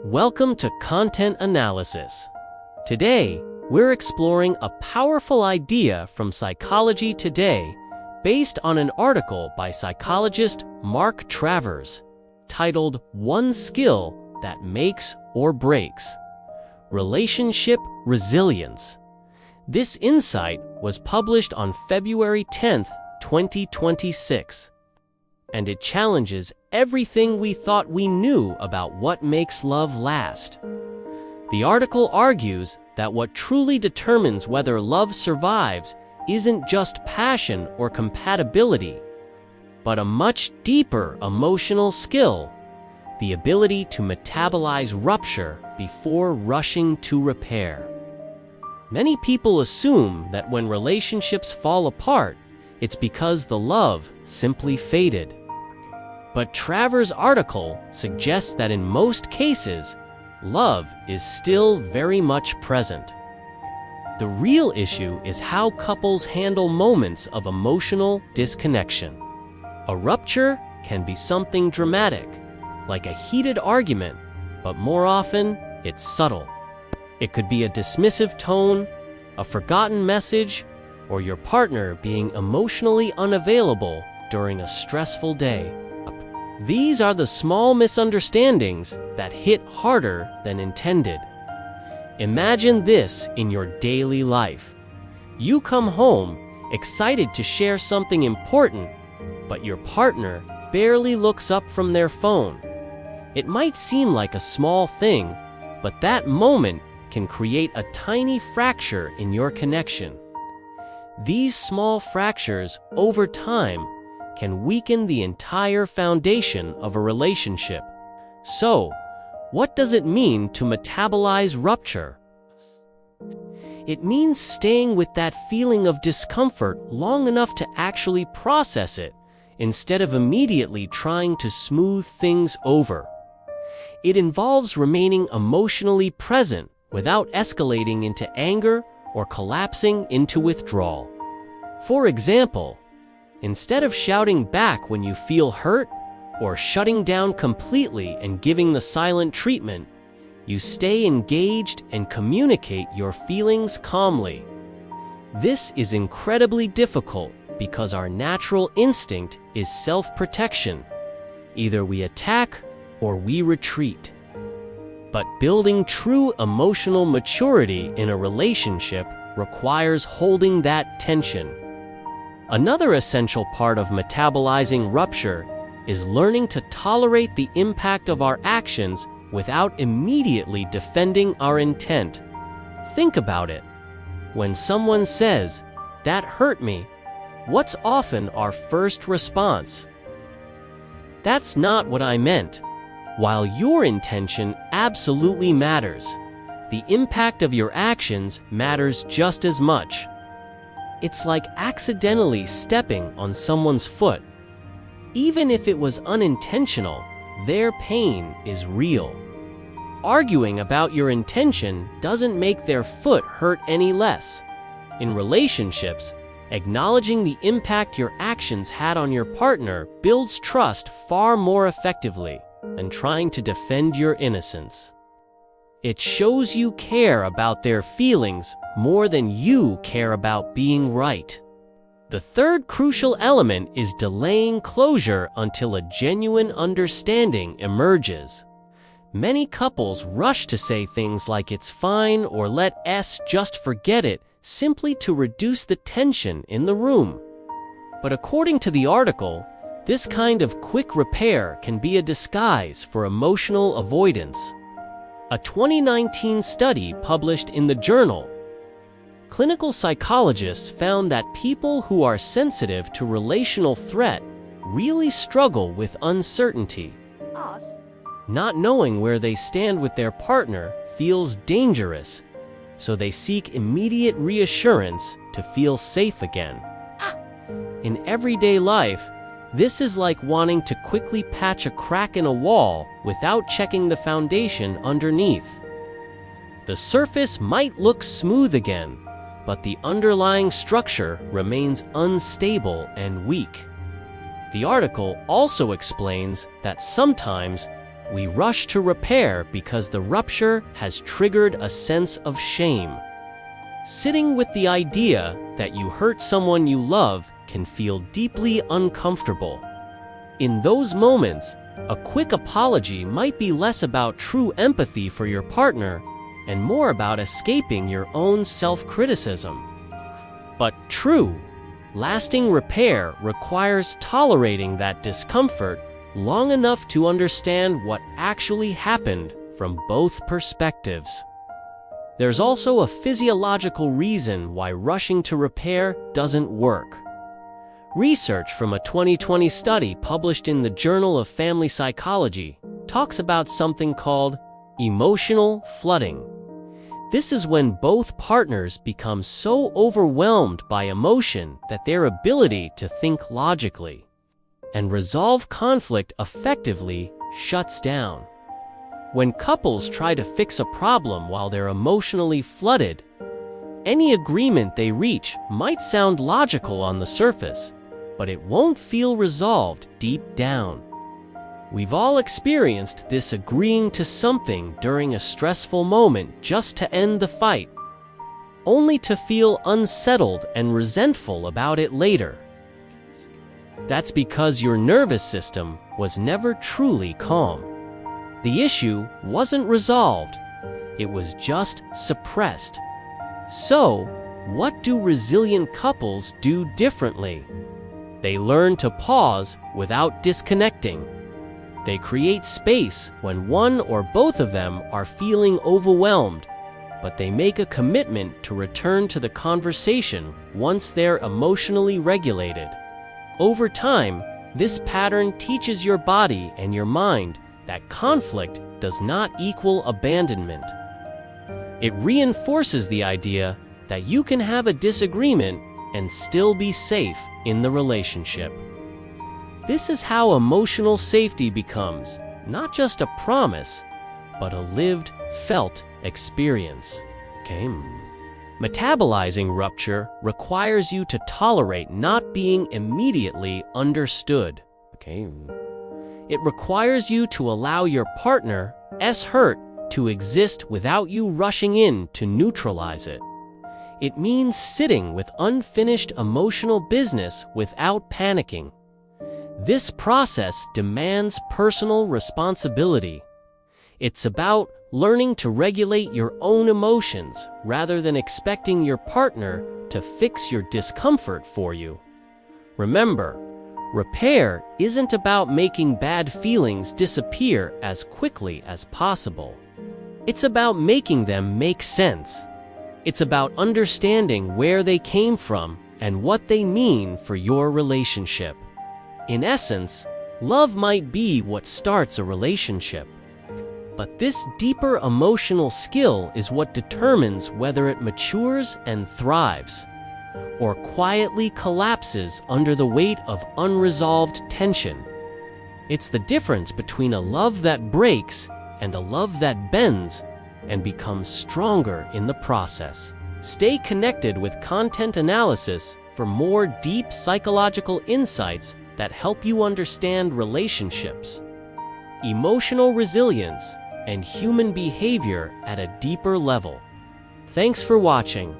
Welcome to Content Analysis. Today, we're exploring a powerful idea from Psychology Today based on an article by psychologist Mark Travers titled "One Skill That Makes or Breaks: Relationship Resilience." This insight was published on February 10th, 2026. And it challenges everything we thought we knew about what makes love last. The article argues that what truly determines whether love survives isn't just passion or compatibility, but a much deeper emotional skill: the ability to metabolize rupture before rushing to repair. Many people assume that when relationships fall apart, it's because the love simply faded. But Travers' article suggests that in most cases, love is still very much present. The real issue is how couples handle moments of emotional disconnection. A rupture can be something dramatic, like a heated argument, but more often, it's subtle. It could be a dismissive tone, a forgotten message, or your partner being emotionally unavailable during a stressful day. These are the small misunderstandings that hit harder than intended. Imagine this in your daily life. You come home excited to share something important, but your partner barely looks up from their phone. It might seem like a small thing, but that moment can create a tiny fracture in your connection. These small fractures, over time, can weaken the entire foundation of a relationship. So, what does it mean to metabolize rupture? It means staying with that feeling of discomfort long enough to actually process it, instead of immediately trying to smooth things over. It involves remaining emotionally present without escalating into anger or collapsing into withdrawal. For example, instead of shouting back when you feel hurt or shutting down completely and giving the silent treatment, you stay engaged and communicate your feelings calmly. This is incredibly difficult because our natural instinct is self-protection. Either we attack or we retreat. But building true emotional maturity in a relationship requires holding that tension. Another essential part of metabolizing rupture is learning to tolerate the impact of our actions without immediately defending our intent. Think about it. When someone says, "That hurt me," what's often our first response? "That's not what I meant." While your intention absolutely matters, the impact of your actions matters just as much. It's like accidentally stepping on someone's foot. Even if it was unintentional, their pain is real. Arguing about your intention doesn't make their foot hurt any less. In relationships, acknowledging the impact your actions had on your partner builds trust far more effectively than trying to defend your innocence. It shows you care about their feelings more than you care about being right. The third crucial element is delaying closure until a genuine understanding emerges. Many couples rush to say things like "it's fine" or "let us just forget it," simply to reduce the tension in the room. But according to the article, this kind of quick repair can be a disguise for emotional avoidance. A 2019 study published in the journal Clinical Psychologists found that people who are sensitive to relational threat really struggle with uncertainty. Not knowing where they stand with their partner feels dangerous, so they seek immediate reassurance to feel safe again. In everyday life, this is like wanting to quickly patch a crack in a wall without checking the foundation underneath. The surface might look smooth again, but the underlying structure remains unstable and weak. The article also explains that sometimes We rush to repair because the rupture has triggered a sense of shame. Sitting with the idea that you hurt someone you love can feel deeply uncomfortable. In those moments, a quick apology might be less about true empathy for your partner and more about escaping your own self-criticism. But true, lasting repair requires tolerating that discomfort long enough to understand what actually happened from both perspectives. There's also a physiological reason why rushing to repair doesn't work. Research from a 2020 study published in the Journal of Family Psychology talks about something called emotional flooding. This is when both partners become so overwhelmed by emotion that their ability to think logically and resolve conflict effectively shuts down. When couples try to fix a problem while they're emotionally flooded, any agreement they reach might sound logical on the surface, but it won't feel resolved deep down. We've all experienced this agreeing to something during a stressful moment just to end the fight, only to feel unsettled and resentful about it later. That's because your nervous system was never truly calm. The issue wasn't resolved, it was just suppressed. So, what do resilient couples do differently? They learn to pause without disconnecting. They create space when one or both of them are feeling overwhelmed, but they make a commitment to return to the conversation once they're emotionally regulated. Over time, this pattern teaches your body and your mind that conflict does not equal abandonment. It reinforces the idea that you can have a disagreement and still be safe in the relationship. This is how emotional safety becomes not just a promise, but a lived, felt experience. Okay. Metabolizing rupture requires you to tolerate not being immediately understood. Okay. It requires you to allow your partner's hurt to exist without you rushing in to neutralize it. It means sitting with unfinished emotional business without panicking. This process demands personal responsibility. It's about learning to regulate your own emotions rather than expecting your partner to fix your discomfort for you. Remember, repair isn't about making bad feelings disappear as quickly as possible. It's about making them make sense. It's about understanding where they came from and what they mean for your relationship. In essence, love might be what starts a relationship. But this deeper emotional skill is what determines whether it matures and thrives, or quietly collapses under the weight of unresolved tension. It's the difference between a love that breaks and a love that bends and becomes stronger in the process. Stay connected with content analysis for more deep psychological insights that help you understand relationships, emotional resilience, and human behavior at a deeper level. Thanks for watching.